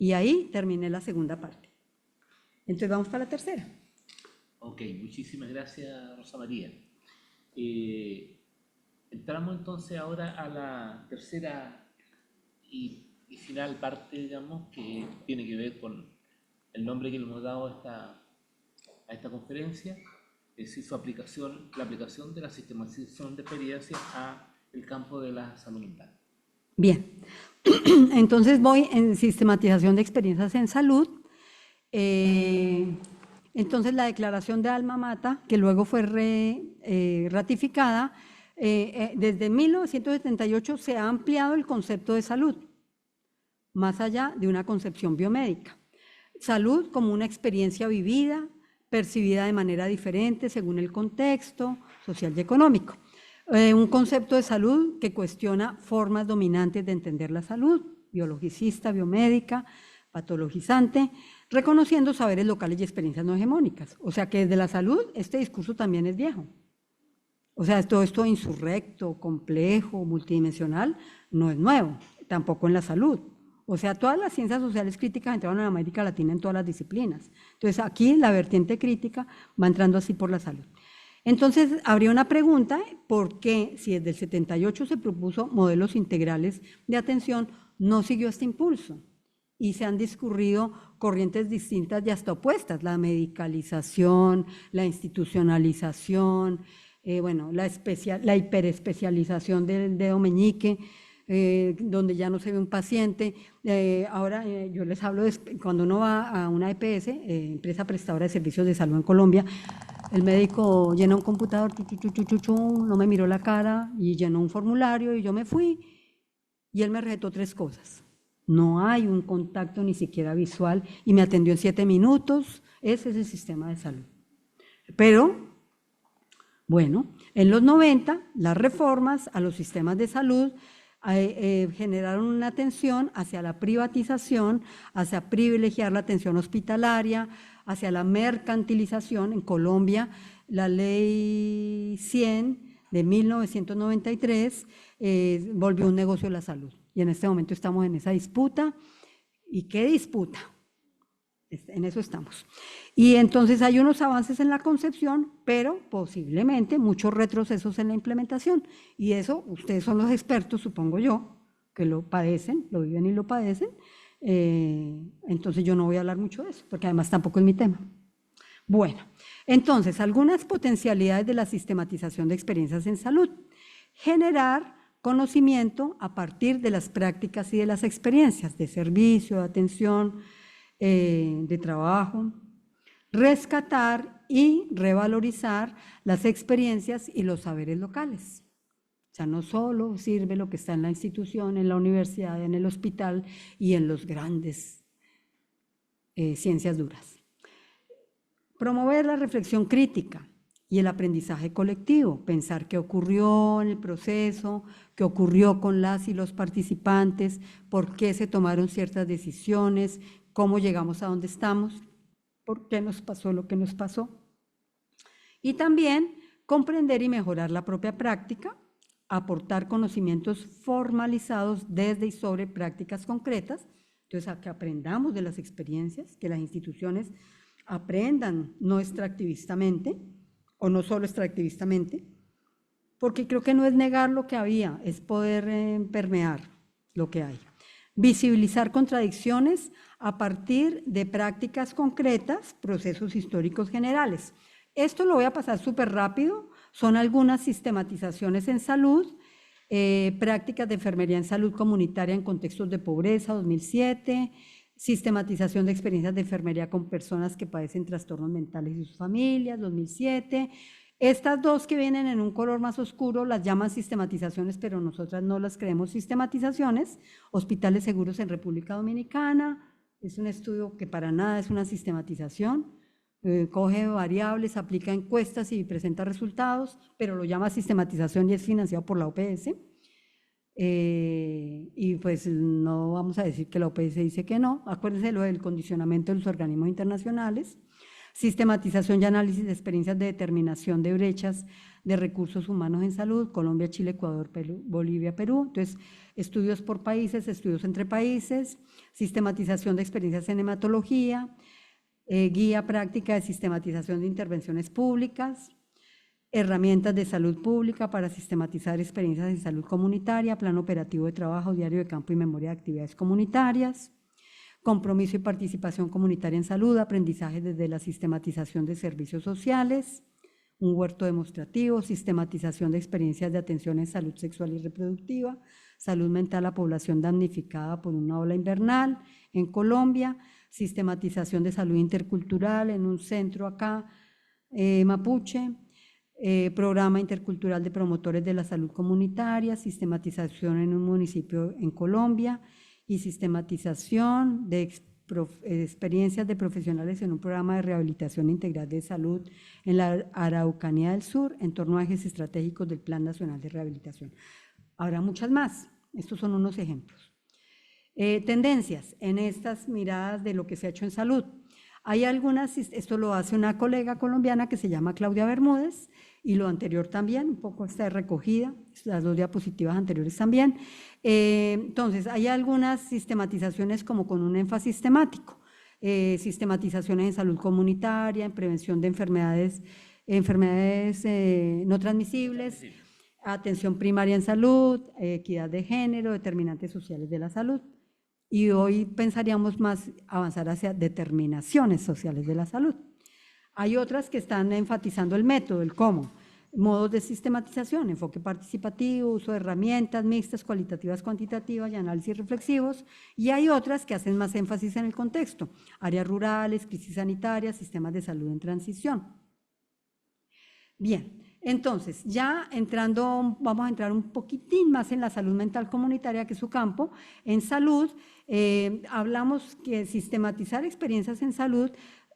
Y ahí terminé la segunda parte. Entonces vamos para la tercera. Ok, muchísimas gracias, Rosa María. Entramos entonces ahora a la tercera y final parte, digamos, que tiene que ver con el nombre que le hemos dado a esta conferencia, es decir, su aplicación, la aplicación de la sistematización de experiencias a el campo de la salud mental. Bien, entonces voy en sistematización de experiencias en salud. Entonces la declaración de Alma Mata, que luego fue ratificada, desde 1978 se ha ampliado el concepto de salud, más allá de una concepción biomédica. Salud como una experiencia vivida, percibida de manera diferente según el contexto social y económico. Un concepto de salud que cuestiona formas dominantes de entender la salud, biologicista, biomédica, patologizante, reconociendo saberes locales y experiencias no hegemónicas. O sea que desde la salud este discurso también es viejo. O sea, todo esto insurrecto, complejo, multidimensional, no es nuevo, tampoco en la salud. O sea, todas las ciencias sociales críticas entraron en América Latina en todas las disciplinas. Entonces, aquí la vertiente crítica va entrando así por la salud. Entonces, habría una pregunta, ¿por qué si desde el 78 se propuso modelos integrales de atención, no siguió este impulso? Y se han discurrido corrientes distintas y hasta opuestas, la medicalización, la institucionalización, bueno, la hiperespecialización del dedo meñique, donde ya no se ve un paciente. Ahora yo les hablo de cuando uno va a una EPS, empresa prestadora de servicios de salud en Colombia, el médico llena un computador, no me miró la cara y llenó un formulario y yo me fui y él me recetó 3 cosas. No hay un contacto ni siquiera visual y me atendió en 7 minutos. Ese es el sistema de salud. Pero, bueno, en los 90, las reformas a los sistemas de salud generaron una atención hacia la privatización, hacia privilegiar la atención hospitalaria, hacia la mercantilización. En Colombia, la ley 100 de 1993 volvió un negocio la salud. Y en este momento estamos en esa disputa. ¿Y qué disputa? En eso estamos. Y entonces hay unos avances en la concepción, pero posiblemente muchos retrocesos en la implementación. Y eso, ustedes son los expertos, supongo yo, que lo padecen, lo viven y lo padecen. Entonces yo no voy a hablar mucho de eso, porque además tampoco es mi tema. Bueno, entonces, algunas potencialidades de la sistematización de experiencias en salud. Generar conocimiento a partir de las prácticas y de las experiencias de servicio, de atención, de trabajo. Rescatar y revalorizar las experiencias y los saberes locales. O sea, no solo sirve lo que está en la institución, en la universidad, en el hospital y en los grandes ciencias duras. Promover la reflexión crítica y el aprendizaje colectivo, pensar qué ocurrió en el proceso, qué ocurrió con las y los participantes, por qué se tomaron ciertas decisiones, cómo llegamos a donde estamos, por qué nos pasó lo que nos pasó. Y también comprender y mejorar la propia práctica, aportar conocimientos formalizados desde y sobre prácticas concretas, entonces a que aprendamos de las experiencias, que las instituciones aprendan no extractivistamente, o no solo extractivistamente, porque creo que no es negar lo que había, es poder permear lo que hay. Visibilizar contradicciones a partir de prácticas concretas, procesos históricos generales. Esto lo voy a pasar súper rápido, son algunas sistematizaciones en salud, prácticas de enfermería en salud comunitaria en contextos de pobreza, 2007, sistematización de experiencias de enfermería con personas que padecen trastornos mentales y sus familias, 2007. Estas dos que vienen en un color más oscuro las llaman sistematizaciones, pero nosotras no las creemos sistematizaciones. Hospitales seguros en República Dominicana, es un estudio que para nada es una sistematización, coge variables, aplica encuestas y presenta resultados, pero lo llama sistematización y es financiado por la OPS. Y pues no vamos a decir que la OPS dice que no, acuérdense lo del condicionamiento de los organismos internacionales. sistematización y análisis de experiencias de determinación de brechas de recursos humanos en salud, Colombia, Chile, Ecuador, Perú, Bolivia, Perú. Entonces, estudios por países, estudios entre países, sistematización de experiencias en hematología, guía práctica de sistematización de intervenciones públicas, herramientas de salud pública para sistematizar experiencias en salud comunitaria, plan operativo de trabajo, diario de campo y memoria de actividades comunitarias, compromiso y participación comunitaria en salud, aprendizaje desde la sistematización de servicios sociales, un huerto demostrativo, sistematización de experiencias de atención en salud sexual y reproductiva, salud mental a población damnificada por una ola invernal en Colombia, sistematización de salud intercultural en un centro acá, mapuche, programa intercultural de promotores de la salud comunitaria, sistematización en un municipio en Colombia y sistematización de experiencias de profesionales en un programa de rehabilitación integral de salud en la Araucanía del Sur en torno a ejes estratégicos del Plan Nacional de Rehabilitación. Habrá muchas más, estos son unos ejemplos. Tendencias en estas miradas de lo que se ha hecho en salud. Hay algunas, esto lo hace una colega colombiana que se llama Claudia Bermúdez, y lo anterior también, un poco está recogida, las dos diapositivas anteriores también. Entonces, hay algunas sistematizaciones como con un énfasis temático, sistematizaciones en salud comunitaria, en prevención de enfermedades no transmisibles, atención primaria en salud, equidad de género, determinantes sociales de la salud. Y hoy pensaríamos más avanzar hacia determinaciones sociales de la salud. Hay otras que están enfatizando el método, el cómo, modos de sistematización, enfoque participativo, uso de herramientas mixtas, cualitativas, cuantitativas y análisis reflexivos, y hay otras que hacen más énfasis en el contexto, áreas rurales, crisis sanitarias, sistemas de salud en transición. Bien, entonces, ya vamos a entrar un poquitín más en la salud mental comunitaria, que es su campo. En salud, hablamos que sistematizar experiencias en salud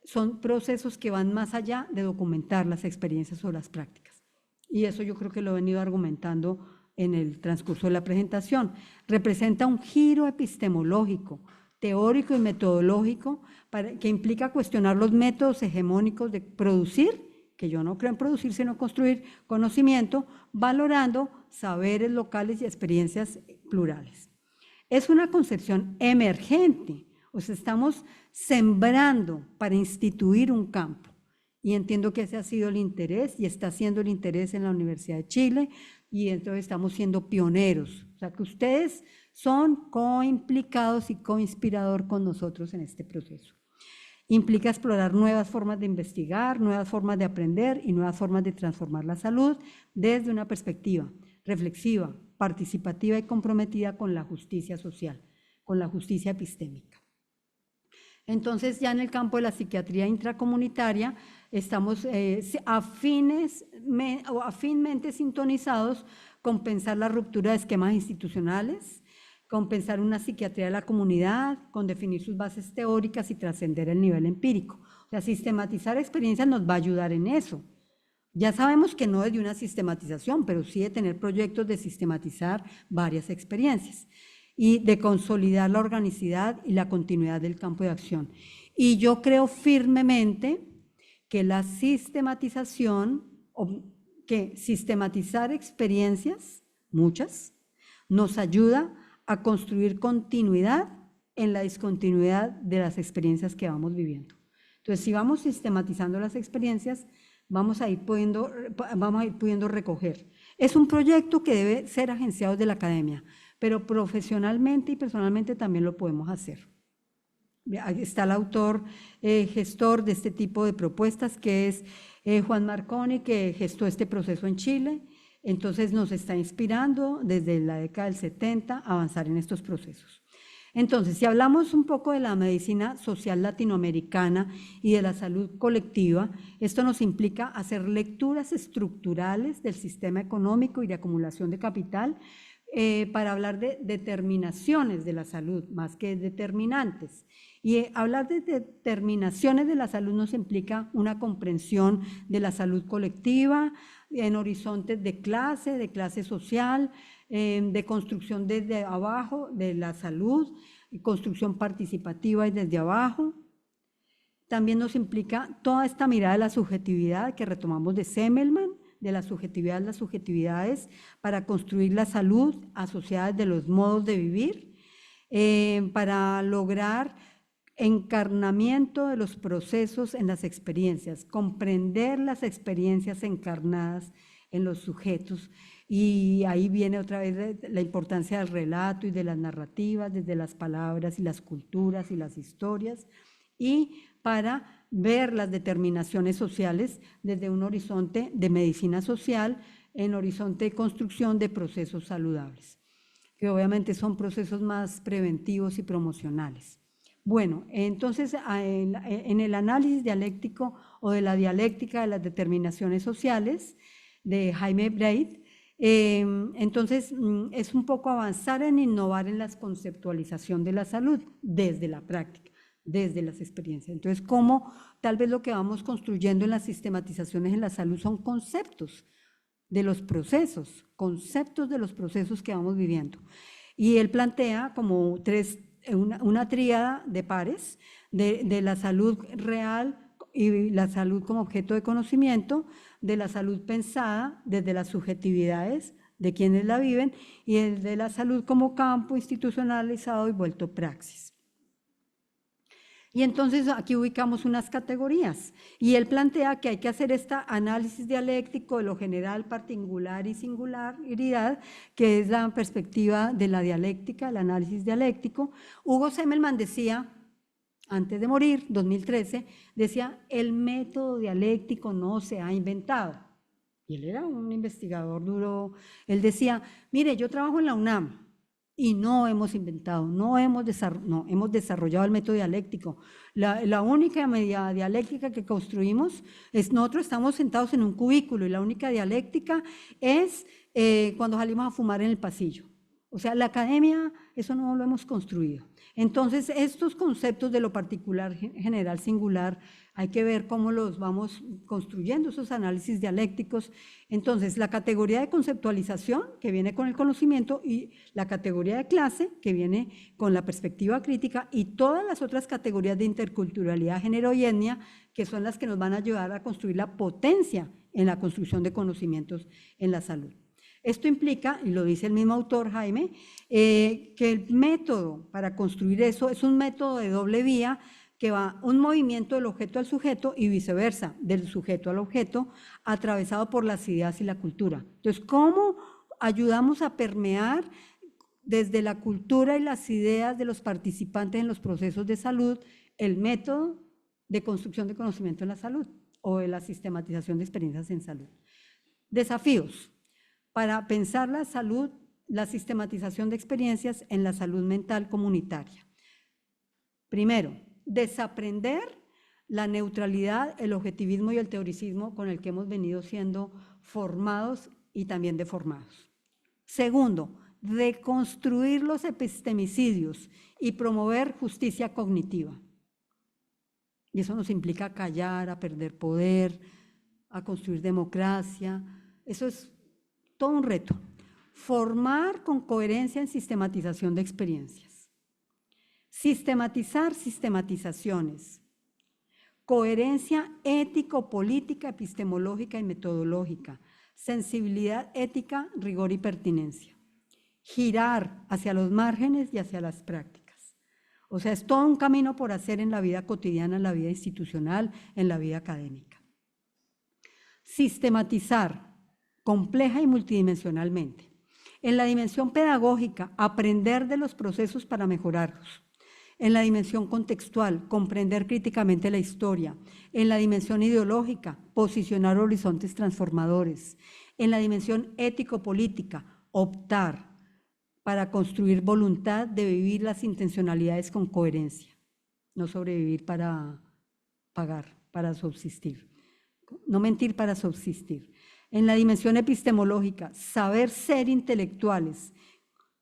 son procesos que van más allá de documentar las experiencias o las prácticas. Y eso yo creo que lo he venido argumentando en el transcurso de la presentación. Representa un giro epistemológico, teórico y metodológico que implica cuestionar los métodos hegemónicos de producir, que yo no creo en producir, sino construir conocimiento, valorando saberes locales y experiencias plurales. Es una concepción emergente, o sea, estamos sembrando para instituir un campo. Y entiendo que ese ha sido el interés y está siendo el interés en la Universidad de Chile, y entonces estamos siendo pioneros. O sea, que ustedes son coimplicados y coinspirador con nosotros en este proceso. Implica explorar nuevas formas de investigar, nuevas formas de aprender y nuevas formas de transformar la salud desde una perspectiva reflexiva, participativa y comprometida con la justicia social, con la justicia epistémica. Entonces, ya en el campo de la psiquiatría intracomunitaria, estamos afinmente sintonizados con pensar la ruptura de esquemas institucionales, con pensar una psiquiatría de la comunidad, con definir sus bases teóricas y trascender el nivel empírico. O sea, sistematizar experiencias nos va a ayudar en eso. Ya sabemos que no es de una sistematización, pero sí de tener proyectos de sistematizar varias experiencias y de consolidar la organicidad y la continuidad del campo de acción. Y yo creo firmemente que la sistematización, que sistematizar experiencias, muchas, nos ayuda a construir continuidad en la discontinuidad de las experiencias que vamos viviendo. Entonces, si vamos sistematizando las experiencias, vamos a ir pudiendo recoger. Es un proyecto que debe ser agenciado de la academia, pero profesionalmente y personalmente también lo podemos hacer. Ahí está el autor gestor de este tipo de propuestas, que es Juan Marconi, que gestó este proceso en Chile. Entonces nos está inspirando desde la década del 70 a avanzar en estos procesos. Entonces, si hablamos un poco de la medicina social latinoamericana y de la salud colectiva, esto nos implica hacer lecturas estructurales del sistema económico y de acumulación de capital para hablar de determinaciones de la salud, más que determinantes. Y hablar de determinaciones de la salud nos implica una comprensión de la salud colectiva en horizontes de clase social, de construcción desde abajo de la salud, construcción participativa y desde abajo. también nos implica toda esta mirada de la subjetividad que retomamos de Semmelman, de la subjetividad las subjetividades, para construir la salud asociada de los modos de vivir, para lograr encarnamiento de los procesos en las experiencias, comprender las experiencias encarnadas en los sujetos. Y ahí viene otra vez la importancia del relato y de las narrativas, desde las palabras y las culturas y las historias, y para ver las determinaciones sociales desde un horizonte de medicina social, en horizonte de construcción de procesos saludables, que obviamente son procesos más preventivos y promocionales. Bueno, entonces en el análisis dialéctico o de la dialéctica de las determinaciones sociales de Jaime Breit, entonces es un poco avanzar en innovar en la conceptualización de la salud desde la práctica, desde las experiencias. Entonces, cómo tal vez lo que vamos construyendo en las sistematizaciones en la salud son conceptos de los procesos, conceptos de los procesos que vamos viviendo. Y él plantea como una tríada de pares de la salud real y la salud como objeto de conocimiento, de la salud pensada desde las subjetividades de quienes la viven y de la salud como campo institucionalizado y vuelto praxis. Y entonces aquí ubicamos unas categorías y él plantea que hay que hacer este análisis dialéctico de lo general, particular y singularidad, que es la perspectiva de la dialéctica, el análisis dialéctico. Hugo Semmelman decía, antes de morir, 2013, decía, el método dialéctico no se ha inventado. Y él era un investigador duro. Él decía, mire, yo trabajo en la UNAM, y no hemos inventado, hemos desarrollado el método dialéctico. La única medida dialéctica que construimos es nosotros estamos sentados en un cubículo y la única dialéctica es cuando salimos a fumar en el pasillo. O sea, la academia, eso no lo hemos construido. Entonces, estos conceptos de lo particular, general, singular, hay que ver cómo los vamos construyendo, esos análisis dialécticos. Entonces, la categoría de conceptualización, que viene con el conocimiento, y la categoría de clase, que viene con la perspectiva crítica, y todas las otras categorías de interculturalidad, género y etnia, que son las que nos van a ayudar a construir la potencia en la construcción de conocimientos en la salud. Esto implica, y lo dice el mismo autor Jaime, que el método para construir eso es un método de doble vía que va un movimiento del objeto al sujeto y viceversa, del sujeto al objeto, atravesado por las ideas y la cultura. Entonces, ¿cómo ayudamos a permear desde la cultura y las ideas de los participantes en los procesos de salud el método de construcción de conocimiento en la salud o de la sistematización de experiencias en salud? Desafíos para pensar la salud, la sistematización de experiencias en la salud mental comunitaria. Primero, desaprender la neutralidad, el objetivismo y el teoricismo con el que hemos venido siendo formados y también deformados. Segundo, deconstruir los epistemicidios y promover justicia cognitiva. Y eso nos implica callar, a perder poder, a construir democracia. Eso es todo un reto. Formar con coherencia en sistematización de experiencias. Sistematizar sistematizaciones. Coherencia ético-política, epistemológica y metodológica. Sensibilidad ética, rigor y pertinencia. Girar hacia los márgenes y hacia las prácticas. O sea, es todo un camino por hacer en la vida cotidiana, en la vida institucional, en la vida académica. Sistematizar compleja y multidimensionalmente. En la dimensión pedagógica, aprender de los procesos para mejorarlos. En la dimensión contextual, comprender críticamente la historia. En la dimensión ideológica, posicionar horizontes transformadores. En la dimensión ético-política, optar para construir voluntad de vivir las intencionalidades con coherencia, no sobrevivir para pagar, para subsistir, no mentir para subsistir. En la dimensión epistemológica, saber ser intelectuales,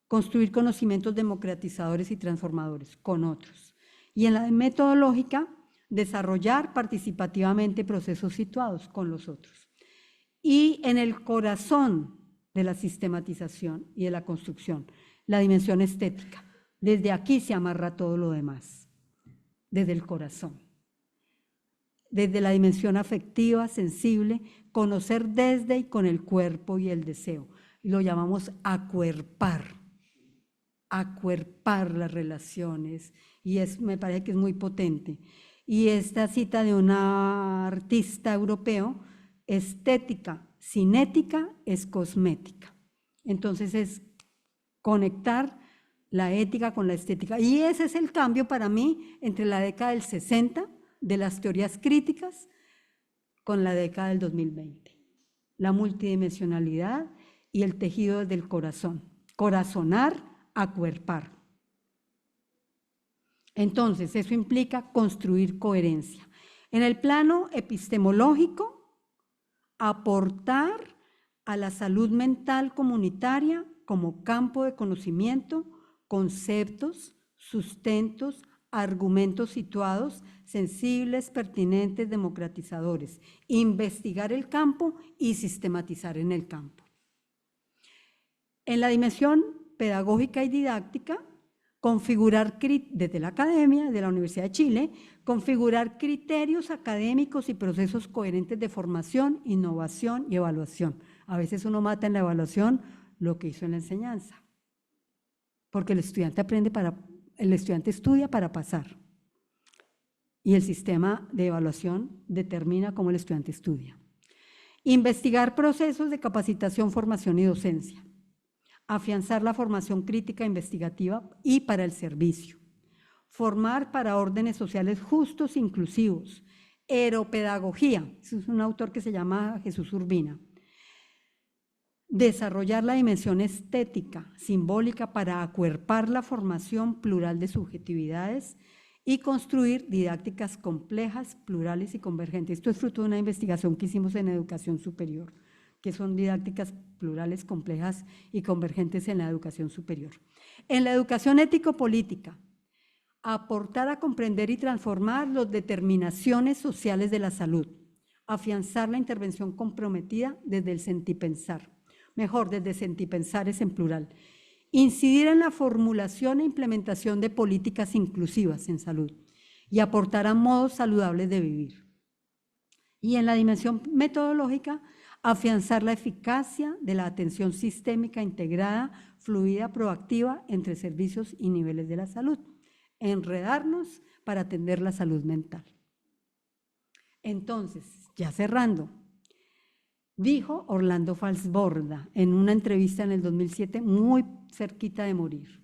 construir conocimientos democratizadores y transformadores con otros. Y en la metodológica, desarrollar participativamente procesos situados con los otros. Y en el corazón de la sistematización y de la construcción, la dimensión estética. Desde aquí se amarra todo lo demás, desde el corazón. desde la dimensión afectiva, sensible, conocer desde y con el cuerpo y el deseo. Lo llamamos acuerpar las relaciones, y me parece que es muy potente. Y esta cita de una artista europeo, estética sin ética es cosmética. Entonces es conectar la ética con la estética. Y ese es el cambio para mí entre la década del 60, de las teorías críticas, con la década del 2020. La multidimensionalidad y el tejido del corazón. Corazonar, acuerpar. Entonces, eso implica construir coherencia. En el plano epistemológico, aportar a la salud mental comunitaria como campo de conocimiento, conceptos, sustentos, argumentos situados, sensibles, pertinentes, democratizadores. Investigar el campo y sistematizar en el campo. En la dimensión pedagógica y didáctica, configurar desde la academia, de la Universidad de Chile, configurar criterios académicos y procesos coherentes de formación, innovación y evaluación. A veces uno mata en la evaluación lo que hizo en la enseñanza, porque el estudiante estudia para pasar, y el sistema de evaluación determina cómo el estudiante estudia. Investigar procesos de capacitación, formación y docencia. Afianzar la formación crítica investigativa y para el servicio. Formar para órdenes sociales justos e inclusivos. Eropedagogía, es un autor que se llama Jesús Urbina. Desarrollar la dimensión estética, simbólica, para acuerpar la formación plural de subjetividades y construir didácticas complejas, plurales y convergentes. Esto es fruto de una investigación que hicimos en educación superior, que son didácticas plurales, complejas y convergentes en la educación superior. En la educación ético-política, aportar a comprender y transformar las determinaciones sociales de la salud, afianzar la intervención comprometida desde el sentipensar, desde sentipensar es en plural, incidir en la formulación e implementación de políticas inclusivas en salud y aportar a modos saludables de vivir. Y en la dimensión metodológica, afianzar la eficacia de la atención sistémica integrada, fluida, proactiva entre servicios y niveles de la salud. Enredarnos para atender la salud mental. Entonces, ya cerrando, dijo Orlando Falsborda en una entrevista en el 2007, muy cerquita de morir: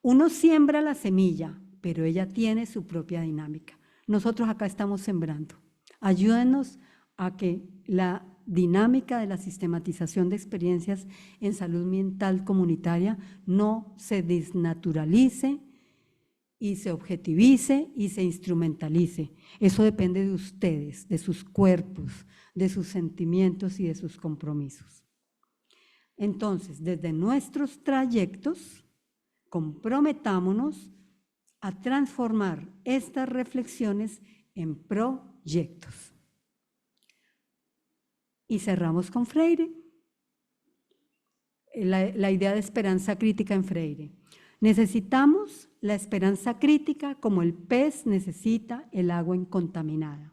uno siembra la semilla, pero ella tiene su propia dinámica. Nosotros acá estamos sembrando. Ayúdenos a que la dinámica de la sistematización de experiencias en salud mental comunitaria no se desnaturalice y se objetivice y se instrumentalice. Eso depende de ustedes, de sus cuerpos, de sus sentimientos y de sus compromisos. Entonces, desde nuestros trayectos, comprometámonos a transformar estas reflexiones en proyectos. Y cerramos con Freire, la idea de esperanza crítica en Freire. Necesitamos la esperanza crítica como el pez necesita el agua incontaminada.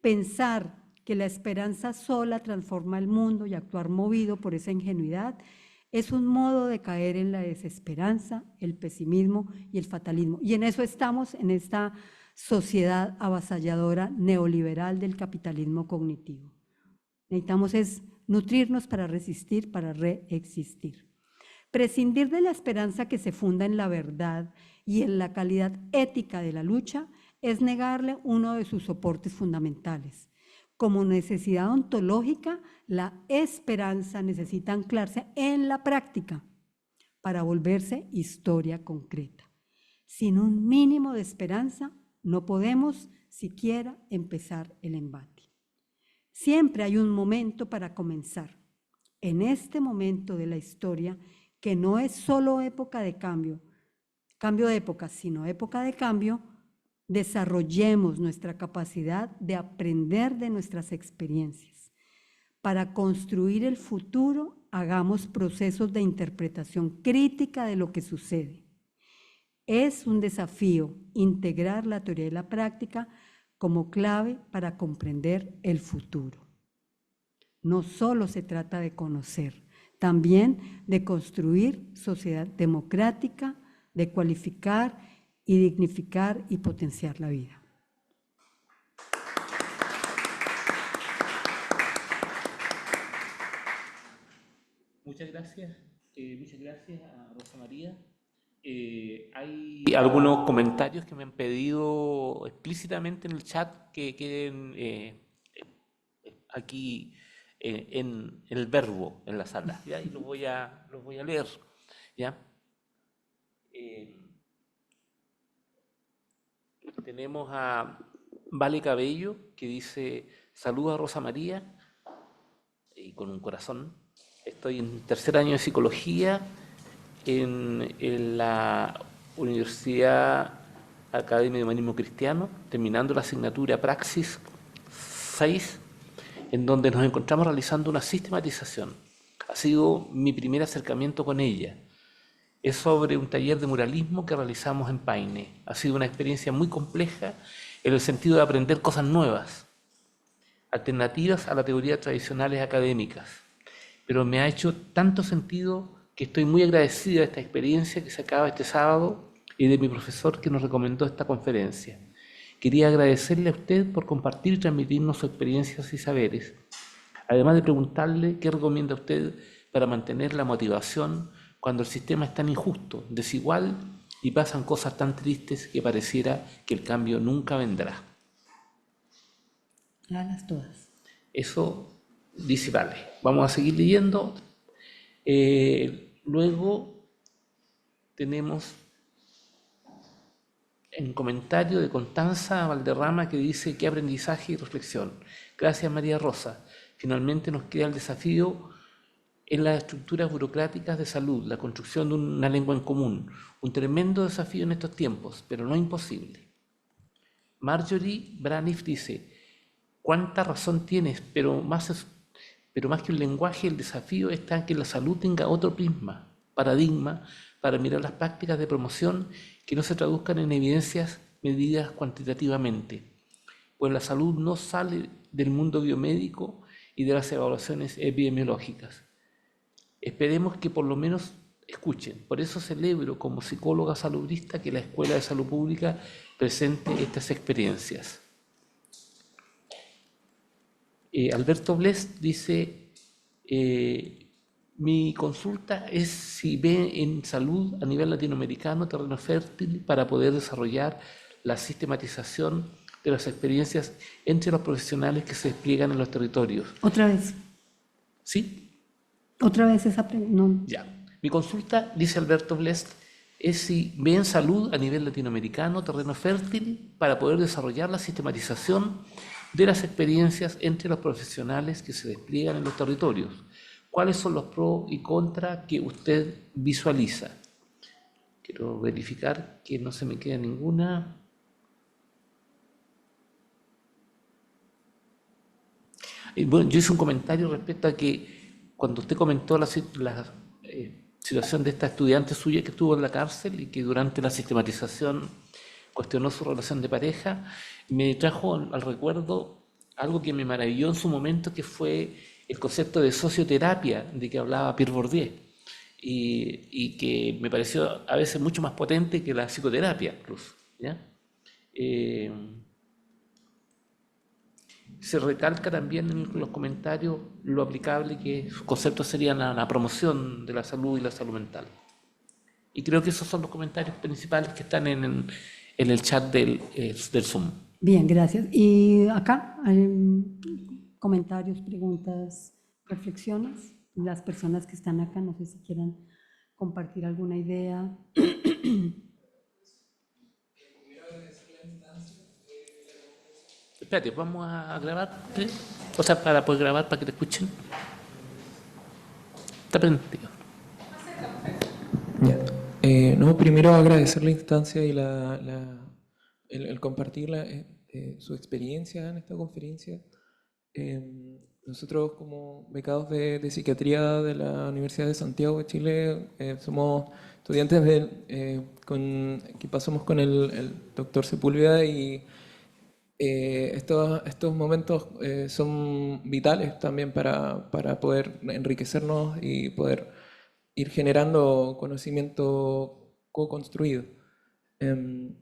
Pensar que la esperanza sola transforma el mundo y actuar movido por esa ingenuidad es un modo de caer en la desesperanza, el pesimismo y el fatalismo. Y en eso estamos, en esta sociedad avasalladora neoliberal del capitalismo cognitivo. Necesitamos es nutrirnos para resistir, para reexistir. Prescindir de la esperanza que se funda en la verdad y en la calidad ética de la lucha es negarle uno de sus soportes fundamentales. Como necesidad ontológica, la esperanza necesita anclarse en la práctica para volverse historia concreta. Sin un mínimo de esperanza, no podemos siquiera empezar el embate. Siempre hay un momento para comenzar. En este momento de la historia, que no es solo época de cambio de época, sino época de cambio, desarrollemos nuestra capacidad de aprender de nuestras experiencias. Para construir el futuro, hagamos procesos de interpretación crítica de lo que sucede. Es un desafío integrar la teoría y la práctica como clave para comprender el futuro. No solo se trata de conocer, también de construir sociedad democrática, de cualificar y dignificar y potenciar la vida. Muchas gracias a Rosa María. Hay algunos comentarios que me han pedido explícitamente en el chat que queden aquí en el verbo en la sala, ¿ya? Y los voy a leer, ¿ya? Tenemos a Vale Cabello que dice: saluda a Rosa María, y con un corazón. Estoy en tercer año de psicología en la Universidad Academia de Humanismo Cristiano, terminando la asignatura Praxis 6, en donde nos encontramos realizando una sistematización. Ha sido mi primer acercamiento con ella. Es sobre un taller de muralismo que realizamos en Paine. Ha sido una experiencia muy compleja en el sentido de aprender cosas nuevas, alternativas a las teorías tradicionales académicas. Pero me ha hecho tanto sentido que estoy muy agradecida de esta experiencia que se acaba este sábado y de mi profesor que nos recomendó esta conferencia. Quería agradecerle a usted por compartir y transmitirnos sus experiencias y saberes, además de preguntarle qué recomienda usted para mantener la motivación cuando el sistema es tan injusto, desigual y pasan cosas tan tristes que pareciera que el cambio nunca vendrá. Léalas todas. Eso dice Vale. Vamos a seguir leyendo. Luego tenemos un comentario de Constanza Valderrama que dice: qué aprendizaje y reflexión. Gracias, María Rosa. Finalmente nos queda el desafío en las estructuras burocráticas de salud, la construcción de una lengua en común. Un tremendo desafío en estos tiempos, pero no imposible. Marjorie Braniff dice: cuánta razón tienes, pero más que un lenguaje, el desafío está en que la salud tenga otro prisma, paradigma, para mirar las prácticas de promoción que no se traduzcan en evidencias medidas cuantitativamente, pues la salud no sale del mundo biomédico y de las evaluaciones epidemiológicas. Esperemos que por lo menos escuchen. Por eso celebro como psicóloga salubrista que la Escuela de Salud Pública presente estas experiencias. Alberto Blest dice: mi consulta es si ve en salud a nivel latinoamericano terreno fértil para poder desarrollar la sistematización de las experiencias entre los profesionales que se despliegan en los territorios. Otra vez. ¿Sí? Otra vez esa pregunta. No. Ya. Mi consulta, dice Alberto Blest, es si ve en salud a nivel latinoamericano terreno fértil para poder desarrollar la sistematización de las experiencias entre los profesionales que se despliegan en los territorios. ¿Cuáles son los pros y contras que usted visualiza? Quiero verificar que no se me queda ninguna. Bueno, yo hice un comentario respecto a que cuando usted comentó la situación de esta estudiante suya que estuvo en la cárcel y que durante la sistematización cuestionó su relación de pareja, me trajo al recuerdo algo que me maravilló en su momento, que fue el concepto de socioterapia de que hablaba Pierre Bourdieu, y que me pareció a veces mucho más potente que la psicoterapia incluso, ¿ya? Se recalca también en los comentarios lo aplicable que sus conceptos serían a la promoción de la salud y la salud mental. Y creo que esos son los comentarios principales que están en el chat del Zoom. Bien, gracias. Y acá hay comentarios, preguntas, reflexiones. Las personas que están acá, no sé si quieran compartir alguna idea. Espérate, vamos a grabar, ¿sí? O sea, para poder grabar, para que te escuchen. Está prendido. No, primero agradecer la instancia y el compartir su experiencia en esta conferencia. Nosotros como becados de psiquiatría de la Universidad de Santiago de Chile somos estudiantes que pasamos con el doctor Sepúlveda y estos momentos son vitales también para poder enriquecernos y poder ir generando conocimiento co-construido. Em,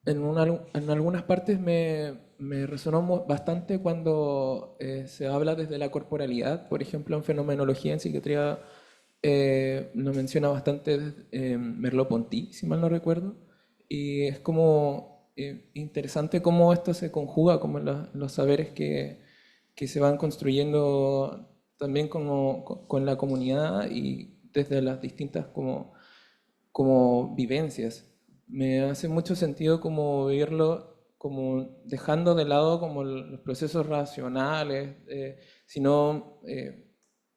en algunas partes me resonó bastante cuando se habla desde la corporalidad, por ejemplo, en fenomenología, en psiquiatría, lo menciona bastante Merleau-Ponty, si mal no recuerdo, y es como interesante cómo esto se conjuga, como los saberes que se van construyendo también como, con la comunidad y desde las distintas como vivencias. Me hace mucho sentido como verlo como dejando de lado como los procesos racionales, sino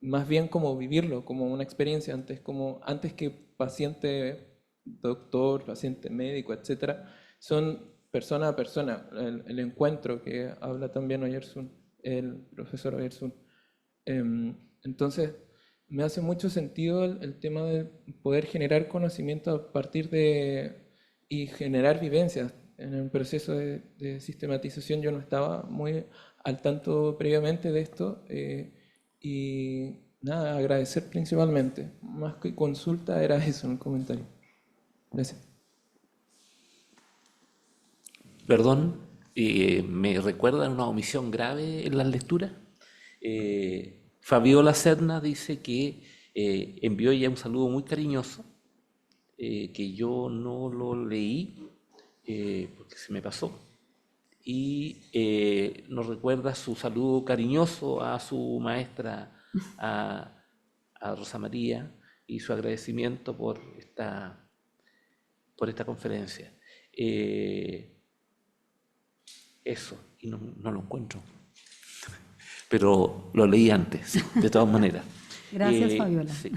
más bien como vivirlo como una experiencia antes que paciente, doctor, paciente médico, etcétera, son persona a persona. El encuentro que habla también Oyersun, el profesor Oyersun. Entonces, me hace mucho sentido el tema de poder generar conocimiento a partir de y generar vivencias. En el proceso de sistematización yo no estaba muy al tanto previamente de esto y nada, agradecer principalmente. Más que consulta era eso en el comentario. Gracias. Perdón, me recuerdan una omisión grave en las lecturas. Fabiola Serna dice que envió ya un saludo muy cariñoso, que yo no lo leí porque se me pasó. Y nos recuerda su saludo cariñoso a su maestra, a Rosa María, y su agradecimiento por esta conferencia. Eso, y no lo encuentro. Pero lo leí antes, de todas maneras. Gracias, Fabiola. Sí.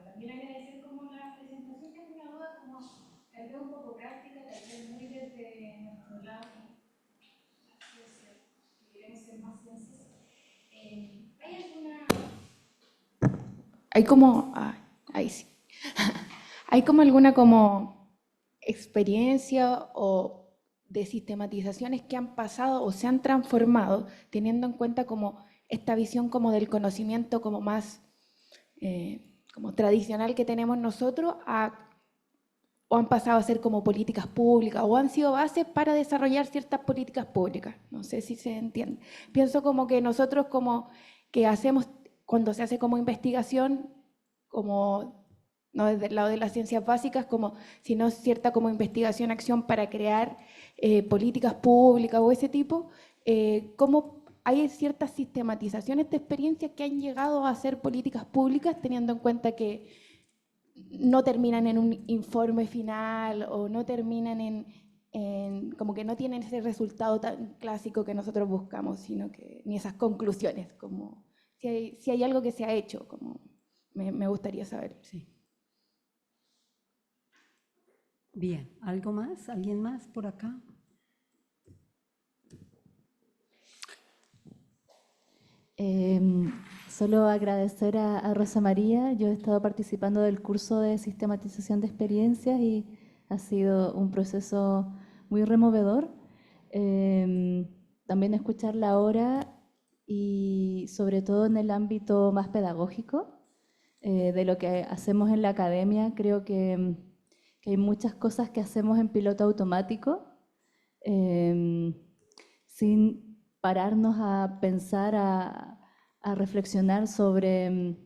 También agradecer como la presentación, tengo una duda como tal vez un poco práctica, tal vez muy desde nuestro lado, que queremos ser más ciencias. ¿Hay alguna... Hay como... ahí sí. ¿Hay como alguna como experiencia o de sistematizaciones que han pasado o se han transformado teniendo en cuenta como esta visión como del conocimiento como más como tradicional que tenemos nosotros o han pasado a ser como políticas públicas o han sido bases para desarrollar ciertas políticas públicas? No sé si se entiende. Pienso como que nosotros como que hacemos, cuando se hace como investigación, como no desde el lado de las ciencias básicas, como, sino cierta como investigación, acción para crear políticas públicas o ese tipo, ¿cómo hay ciertas sistematizaciones de experiencias que han llegado a ser políticas públicas teniendo en cuenta que no terminan en un informe final o no terminan como que no tienen ese resultado tan clásico que nosotros buscamos, sino que ni esas conclusiones, como si hay algo que se ha hecho, como me gustaría saber. Sí. Bien, ¿algo más? ¿Alguien más por acá? Solo agradecer a Rosa María. Yo he estado participando del curso de sistematización de experiencias y ha sido un proceso muy removedor. También escucharla ahora y sobre todo en el ámbito más pedagógico de lo que hacemos en la academia. Creo que hay muchas cosas que hacemos en piloto automático sin pararnos a pensar, a reflexionar sobre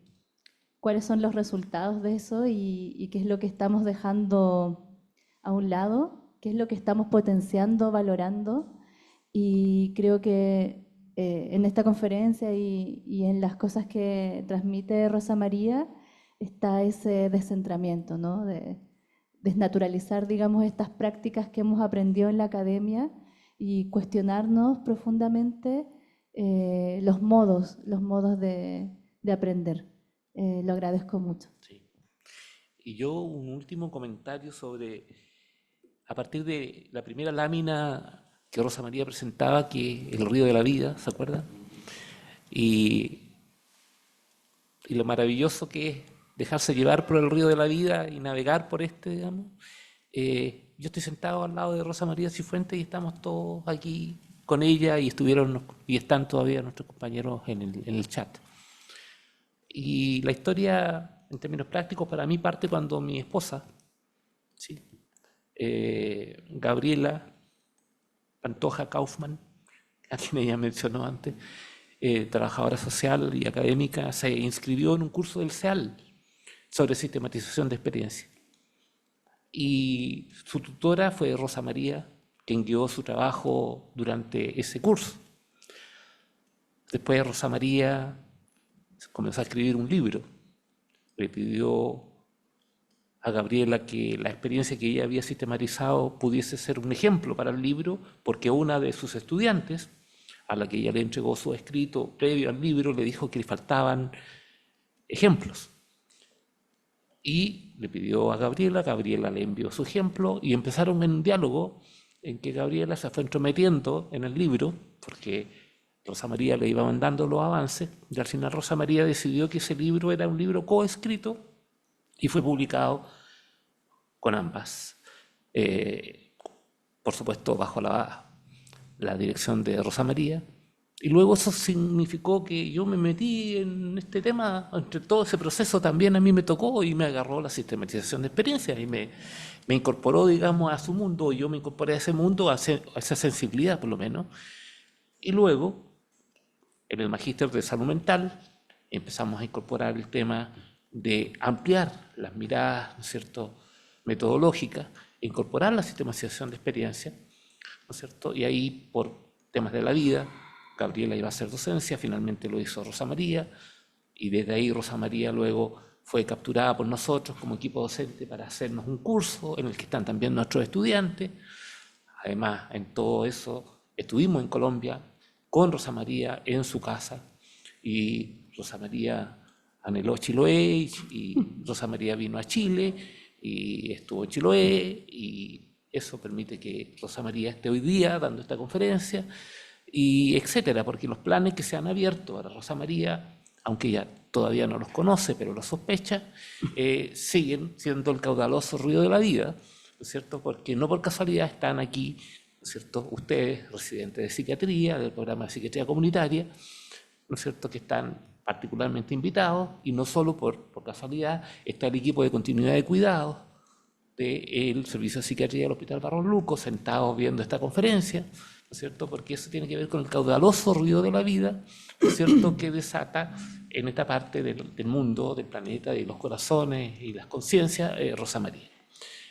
cuáles son los resultados de eso y qué es lo que estamos dejando a un lado, qué es lo que estamos potenciando, valorando. Y creo que en esta conferencia y en las cosas que transmite Rosa María está ese descentramiento, ¿no? De desnaturalizar, digamos, estas prácticas que hemos aprendido en la academia y cuestionarnos profundamente los modos de aprender. Lo agradezco mucho. Sí. Y yo un último comentario sobre, a partir de la primera lámina que Rosa María presentaba, que es El río de la vida, ¿se acuerdan? Y y lo maravilloso que es dejarse llevar por el río de la vida y navegar por este, digamos. Yo estoy sentado al lado de Rosa María Cifuentes y estamos todos aquí con ella y estuvieron y están todavía nuestros compañeros en el chat. Y la historia, en términos prácticos, para mí parte cuando mi esposa, ¿sí? Gabriela Pantoja Kaufman, a quien ella mencionó antes, trabajadora social y académica, se inscribió en un curso del CEAL sobre sistematización de experiencia. Y su tutora fue Rosa María, quien guió su trabajo durante ese curso. Después Rosa María comenzó a escribir un libro. Le pidió a Gabriela que la experiencia que ella había sistematizado pudiese ser un ejemplo para el libro, porque una de sus estudiantes, a la que ella le entregó su escrito previo al libro, le dijo que le faltaban ejemplos. Y le pidió a Gabriela, Gabriela le envió su ejemplo y empezaron en un diálogo en que Gabriela se fue entrometiendo en el libro, porque Rosa María le iba mandando los avances, y al final Rosa María decidió que ese libro era un libro coescrito y fue publicado con ambas. Por supuesto, bajo la dirección de Rosa María. Y luego eso significó que yo me metí en este tema, entre todo ese proceso también a mí me tocó y me agarró la sistematización de experiencias y me incorporó, digamos, a su mundo, yo me incorporé a ese mundo, a esa sensibilidad por lo menos. Y luego, en el Magíster de Salud Mental, empezamos a incorporar el tema de ampliar las miradas, ¿no es cierto?, metodológicas, incorporar la sistematización de experiencias, ¿no es cierto? Y ahí, por temas de la vida, Gabriela iba a hacer docencia, finalmente lo hizo Rosa María, y desde ahí Rosa María luego fue capturada por nosotros como equipo docente para hacernos un curso en el que están también nuestros estudiantes. Además, en todo eso, estuvimos en Colombia con Rosa María en su casa, y Rosa María anheló Chiloé, y Rosa María vino a Chile, y estuvo en Chiloé, y eso permite que Rosa María esté hoy día dando esta conferencia, y etcétera, porque los planes que se han abierto para Rosa María, aunque ella todavía no los conoce, pero los sospecha, siguen siendo el caudaloso río de la vida, ¿no es cierto? Porque no por casualidad están aquí, ¿no es cierto?, ustedes, residentes de psiquiatría, del programa de psiquiatría comunitaria, ¿no es cierto?, que están particularmente invitados, y no solo por casualidad, está el equipo de continuidad de cuidados del Servicio de Psiquiatría del Hospital Barros Luco, sentados viendo esta conferencia, ¿no es cierto?, porque eso tiene que ver con el caudaloso río de la vida, ¿no es cierto?, que desata en esta parte del mundo, del planeta, de los corazones y las conciencias, Rosa María.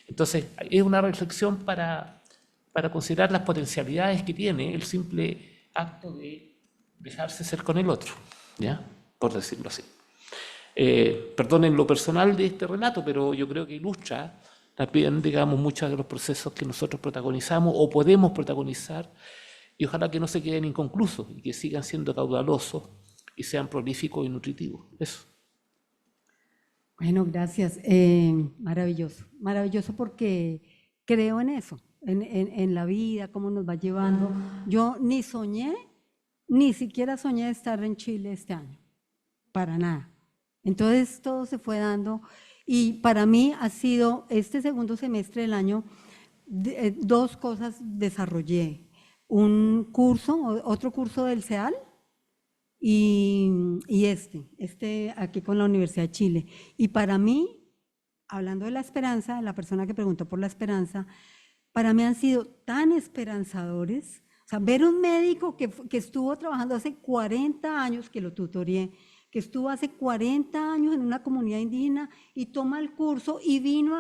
Entonces, es una reflexión para considerar las potencialidades que tiene el simple acto de dejarse ser con el otro, ¿ya?, por decirlo así. Perdonen lo personal de este relato, pero yo creo que ilustra también, digamos, muchos de los procesos que nosotros protagonizamos o podemos protagonizar, y ojalá que no se queden inconclusos y que sigan siendo caudalosos y sean prolíficos y nutritivos. Eso. Bueno, gracias. Maravilloso, maravilloso, porque creo en eso, en la vida, cómo nos va llevando. Yo ni soñé, ni siquiera soñé estar en Chile este año, para nada. Entonces todo se fue dando, y para mí ha sido este segundo semestre del año, dos cosas desarrollé. Un curso, otro curso del CEAL, y este aquí con la Universidad de Chile. Y para mí, hablando de la esperanza, la persona que preguntó por la esperanza, para mí han sido tan esperanzadores. O sea, ver un médico que estuvo trabajando hace 40 años, que lo tutorié, que estuvo hace 40 años en una comunidad indígena y toma el curso y vino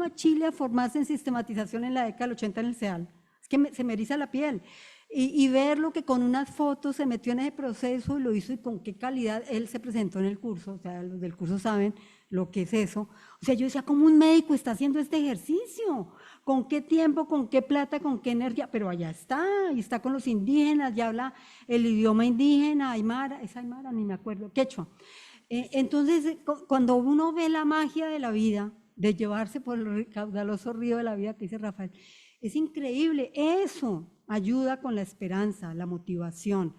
a Chile a formarse en sistematización en la década del 80 en el CEAL. Es que se me eriza la piel. Y verlo que con unas fotos se metió en ese proceso y lo hizo, y con qué calidad él se presentó en el curso. O sea, los del curso saben lo que es eso. O sea, yo decía, ¿cómo un médico está haciendo este ejercicio? ¿Con qué tiempo, con qué plata, con qué energía? Pero allá está, y está con los indígenas, ya habla el idioma indígena, aymara, es aymara, ni me acuerdo, quechua. Entonces, cuando uno ve la magia de la vida, de llevarse por el caudaloso río de la vida que dice Rafael, es increíble. Eso ayuda con la esperanza, la motivación.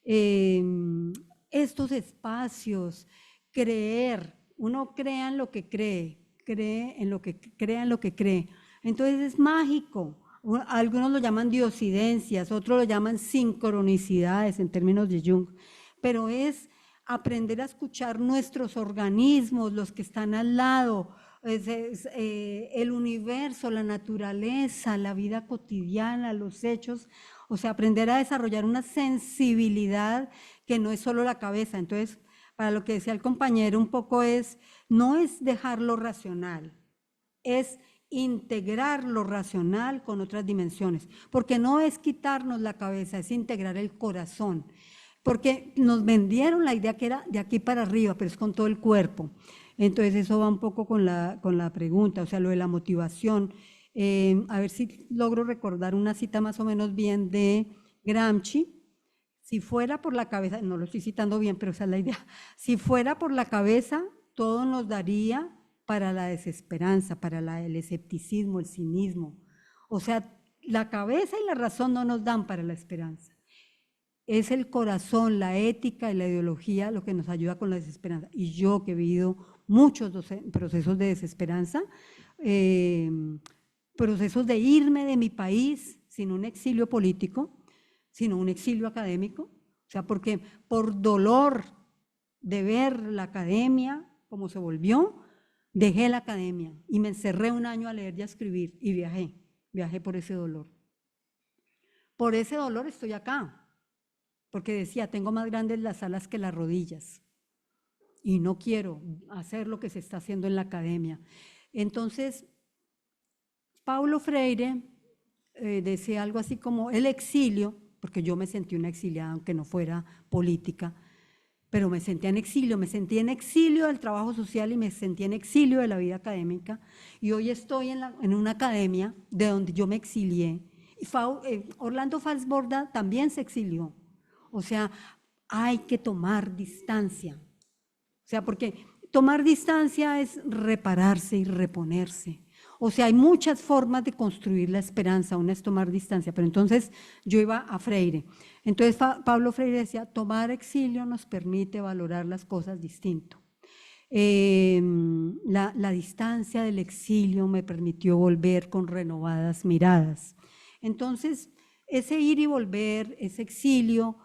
Estos espacios creer. Uno crea en lo que cree, cree en lo que crea en lo que cree. Entonces es mágico. Algunos lo llaman diosidencias, otros lo llaman sincronicidades en términos de Jung, pero es aprender a escuchar nuestros organismos, los que están al lado, el universo, la naturaleza, la vida cotidiana, los hechos, o sea, aprender a desarrollar una sensibilidad que no es solo la cabeza. Entonces, para lo que decía el compañero un poco no es dejar lo racional, es integrar lo racional con otras dimensiones, porque no es quitarnos la cabeza, es integrar el corazón, porque nos vendieron la idea que era de aquí para arriba, pero es con todo el cuerpo. Entonces eso va un poco con la pregunta, o sea, lo de la motivación. A ver si logro recordar una cita más o menos bien de Gramsci. Si fuera por la cabeza, no lo estoy citando bien, pero esa es la idea, si fuera por la cabeza, todo nos daría para la desesperanza, para el escepticismo, el cinismo. O sea, la cabeza y la razón no nos dan para la esperanza. Es el corazón, la ética y la ideología lo que nos ayuda con la desesperanza. Y yo que he vivido muchos procesos de desesperanza, procesos de irme de mi país sin un exilio político, sino un exilio académico, o sea, porque por dolor de ver la academia como se volvió, dejé la academia y me encerré un año a leer y a escribir y viajé por ese dolor. Por ese dolor estoy acá, porque decía, tengo más grandes las alas que las rodillas y no quiero hacer lo que se está haciendo en la academia. Entonces, Paulo Freire decía algo así como el exilio, porque yo me sentí una exiliada, aunque no fuera política, pero me sentía en exilio del trabajo social y me sentí en exilio de la vida académica, y hoy estoy en una academia de donde yo me exilié. Y Orlando Falsborda también se exilió. O sea, hay que tomar distancia. O sea, porque tomar distancia es repararse y reponerse. O sea, hay muchas formas de construir la esperanza, una es tomar distancia, pero entonces yo iba a Freire. Entonces Pablo Freire decía, tomar exilio nos permite valorar las cosas distinto. La distancia del exilio me permitió volver con renovadas miradas. Entonces, ese ir y volver, ese exilio,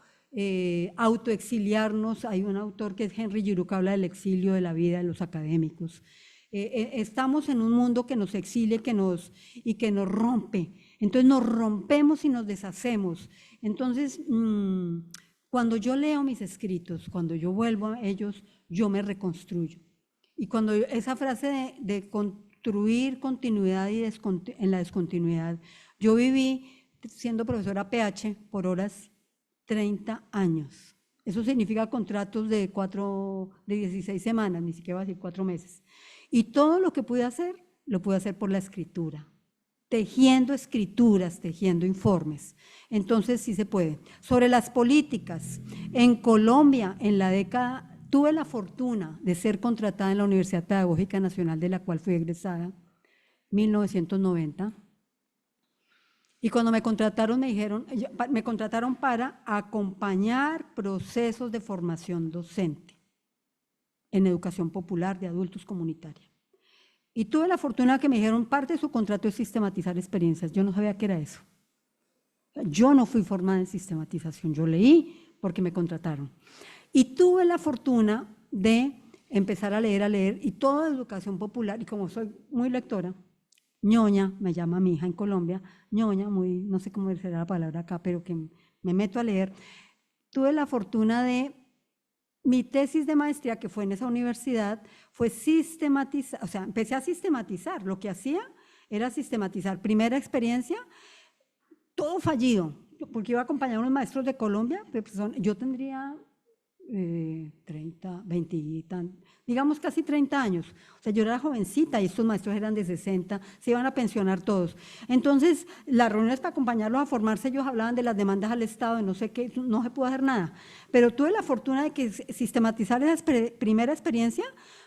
autoexiliarnos, hay un autor que es Henry Giroux que habla del exilio de la vida de los académicos. Estamos en un mundo que nos exilia y que nos rompe. Entonces nos rompemos y nos deshacemos. Entonces, cuando yo leo mis escritos, cuando yo vuelvo a ellos, yo me reconstruyo. Y cuando esa frase de construir continuidad en la descontinuidad, yo viví siendo profesora PH por horas 30 años. Eso significa contratos de 16 semanas, ni siquiera va a decir 4 meses. Y todo lo que pude hacer, lo pude hacer por la escritura, tejiendo escrituras, tejiendo informes. Entonces sí se puede. Sobre las políticas, en Colombia, en la década, tuve la fortuna de ser contratada en la Universidad Pedagógica Nacional, de la cual fui egresada, 1990. Y cuando me contrataron, me contrataron para acompañar procesos de formación docente en educación popular de adultos comunitaria. Y tuve la fortuna que me dijeron, parte de su contrato es sistematizar experiencias. Yo no sabía qué era eso. Yo no fui formada en sistematización, yo leí porque me contrataron. Y tuve la fortuna de empezar a leer, y toda educación popular, y como soy muy lectora, ñoña, me llama mi hija en Colombia, ñoña, no sé cómo será la palabra acá, pero que me meto a leer, tuve la fortuna de, mi tesis de maestría, que fue en esa universidad, fue sistematizar, o sea, empecé a sistematizar, lo que hacía era sistematizar. Primera experiencia, todo fallido, porque iba a acompañar a unos maestros de Colombia, yo tendría 30, 20 y tan, digamos casi 30 años, o sea, yo era jovencita y estos maestros eran de 60, se iban a pensionar todos. Entonces, las reuniones para acompañarlos a formarse, ellos hablaban de las demandas al Estado, de no sé qué, no se pudo hacer nada, pero tuve la fortuna de que sistematizar esa primera experiencia,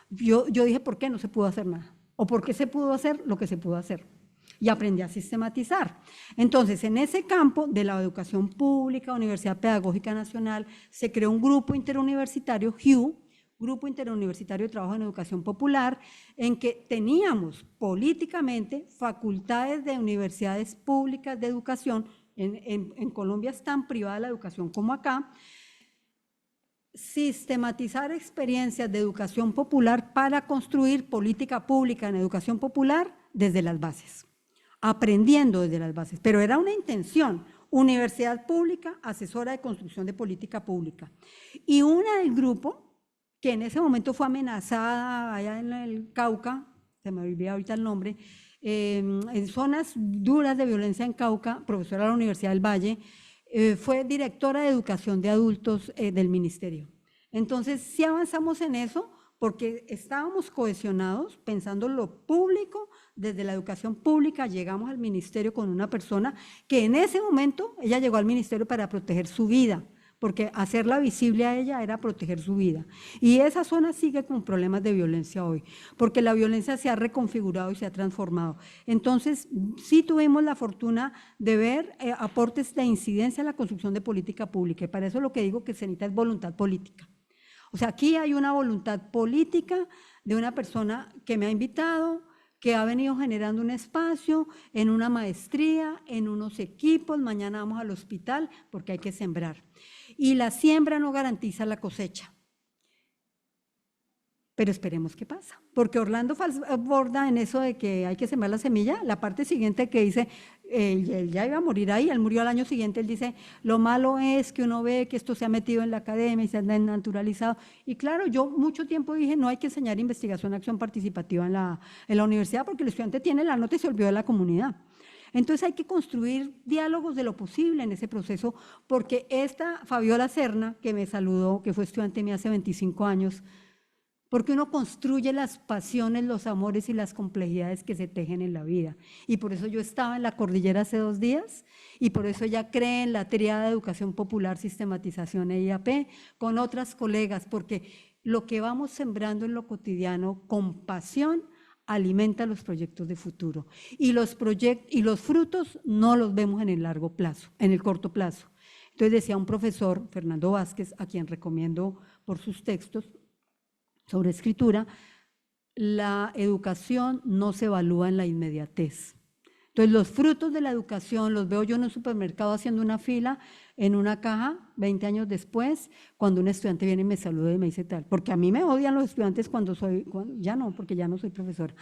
yo dije, ¿por qué no se pudo hacer nada? ¿O por qué se pudo hacer lo que se pudo hacer? Y aprendí a sistematizar. Entonces, en ese campo de la educación pública, Universidad Pedagógica Nacional, se creó un grupo interuniversitario, HUE, Grupo Interuniversitario de Trabajo en Educación Popular, en que teníamos políticamente facultades de universidades públicas de educación, en Colombia es tan privada la educación como acá, sistematizar experiencias de educación popular para construir política pública en educación popular desde las bases, aprendiendo desde las bases, pero era una intención, universidad pública, asesora de construcción de política pública. Y una del grupo, que en ese momento fue amenazada allá en el Cauca, se me olvidó ahorita el nombre, en zonas duras de violencia en Cauca, profesora de la Universidad del Valle, fue directora de educación de adultos del ministerio. Entonces, sí avanzamos en eso porque estábamos cohesionados pensando lo público, desde la educación pública llegamos al ministerio con una persona que en ese momento, ella llegó al ministerio para proteger su vida, porque hacerla visible a ella era proteger su vida. Y esa zona sigue con problemas de violencia hoy, porque la violencia se ha reconfigurado y se ha transformado. Entonces, sí tuvimos la fortuna de ver aportes de incidencia en la construcción de política pública, y para eso lo que digo que se necesita es voluntad política. O sea, aquí hay una voluntad política de una persona que me ha invitado, que ha venido generando un espacio en una maestría, en unos equipos, mañana vamos al hospital porque hay que sembrar. Y la siembra no garantiza la cosecha. Pero esperemos qué pasa, porque Orlando aborda en eso de que hay que sembrar la semilla, la parte siguiente que dice, él ya iba a morir ahí, él murió al año siguiente, él dice, lo malo es que uno ve que esto se ha metido en la academia y se ha naturalizado. Y claro, yo mucho tiempo dije, no hay que enseñar investigación, acción participativa en la universidad, porque el estudiante tiene la nota y se olvidó de la comunidad. Entonces hay que construir diálogos de lo posible en ese proceso, porque esta Fabiola Serna, que me saludó, que fue estudiante mía hace 25 años, porque uno construye las pasiones, los amores y las complejidades que se tejen en la vida. Y por eso yo estaba en la cordillera hace 2 días, y por eso ella cree en la tríada de educación popular, sistematización e IAP, con otras colegas, porque lo que vamos sembrando en lo cotidiano con pasión alimenta los proyectos de futuro. Y los frutos no los vemos en el largo plazo, en el corto plazo. Entonces decía un profesor, Fernando Vázquez, a quien recomiendo por sus textos sobre escritura, la educación no se evalúa en la inmediatez. Entonces los frutos de la educación los veo yo en un supermercado haciendo una fila en una caja 20 años después, cuando un estudiante viene y me saluda y me dice tal, porque a mí me odian los estudiantes ya no, porque ya no soy profesora,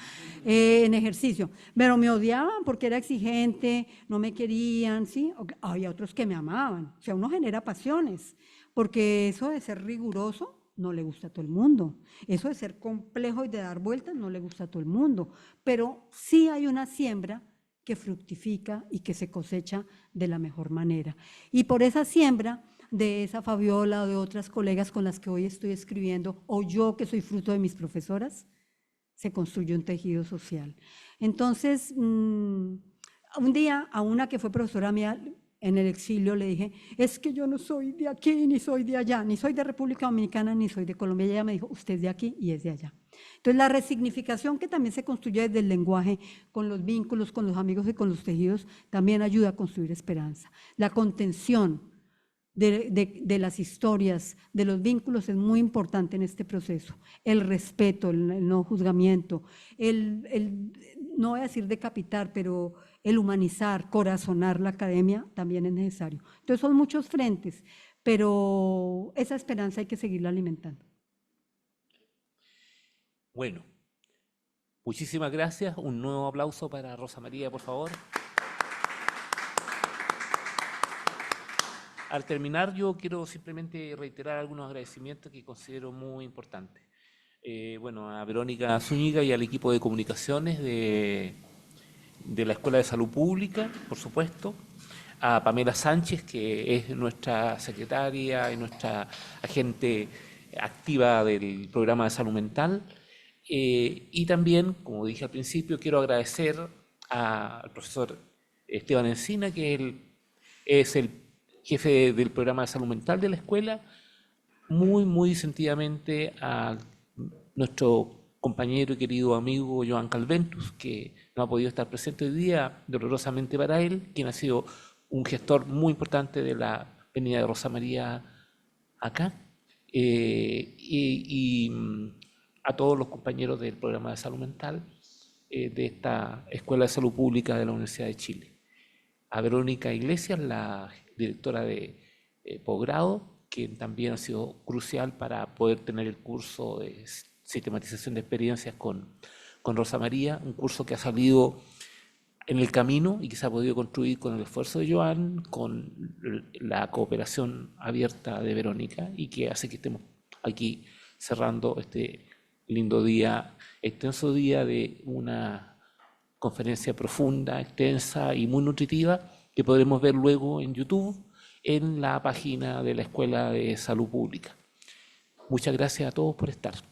en ejercicio, pero me odiaban porque era exigente, no me querían, ¿sí? Había otros que me amaban, o sea, uno genera pasiones, porque eso de ser riguroso no le gusta a todo el mundo, eso de ser complejo y de dar vueltas no le gusta a todo el mundo, pero sí hay una siembra que fructifica y que se cosecha de la mejor manera. Y por esa siembra de esa Fabiola o de otras colegas con las que hoy estoy escribiendo, o yo que soy fruto de mis profesoras, se construye un tejido social. Entonces, un día a una que fue profesora mía en el exilio le dije, es que yo no soy de aquí, ni soy de allá, ni soy de República Dominicana, ni soy de Colombia. Y ella me dijo, usted es de aquí y es de allá. Entonces, la resignificación que también se construye desde el lenguaje, con los vínculos, con los amigos y con los tejidos, también ayuda a construir esperanza. La contención de las historias, de los vínculos es muy importante en este proceso. El respeto, el no juzgamiento, no voy a decir decapitar, pero el humanizar, corazonar la academia también es necesario. Entonces son muchos frentes, pero esa esperanza hay que seguirla alimentando. Bueno, muchísimas gracias. Un nuevo aplauso para Rosa María, por favor. Al terminar, yo quiero simplemente reiterar algunos agradecimientos que considero muy importantes. Bueno, a Verónica Zúñiga y al equipo de comunicaciones de la Escuela de Salud Pública, por supuesto, a Pamela Sánchez, que es nuestra secretaria y nuestra agente activa del programa de salud mental, y también, como dije al principio, quiero agradecer al profesor Esteban Encina, que es el jefe del programa de salud mental de la escuela, muy sentidamente a nuestro compañero y querido amigo Joan Calventus, que no ha podido estar presente hoy día, dolorosamente para él, quien ha sido un gestor muy importante de la venida de Rosa María acá. a todos los compañeros del programa de salud mental de esta Escuela de Salud Pública de la Universidad de Chile. A Verónica Iglesias, la directora de posgrado, que también ha sido crucial para poder tener el curso de sistematización de experiencias con Rosa María, un curso que ha salido en el camino y que se ha podido construir con el esfuerzo de Joan, con la cooperación abierta de Verónica, y que hace que estemos aquí cerrando este lindo día, extenso día de una conferencia profunda, extensa y muy nutritiva, que podremos ver luego en YouTube, en la página de la Escuela de Salud Pública. Muchas gracias a todos por estar.